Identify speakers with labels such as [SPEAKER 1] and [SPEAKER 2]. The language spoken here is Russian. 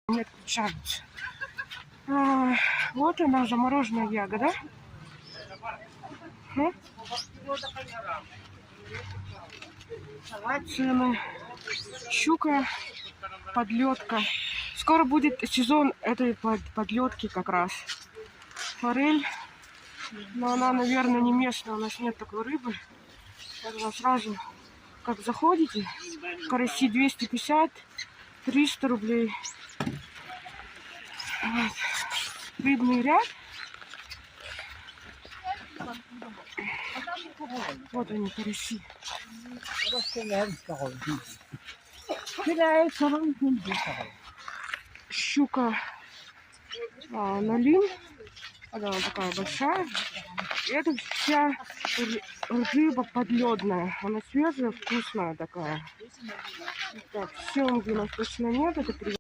[SPEAKER 1] Не отключаются. Вот она, замороженная ягода. Цены. Щука, подледка. Скоро будет сезон этой подледки как раз. Форель. Но она, наверное, не местная. У нас нет такой рыбы. Тогда сразу, как заходите, караси 250, 300 рублей. Вот. Рыбный ряд. Вот они, караси. Щука налим. Она такая большая. И это вся рыба подледная. Она свежая, вкусная такая. Так, семги у нас точно нет. Это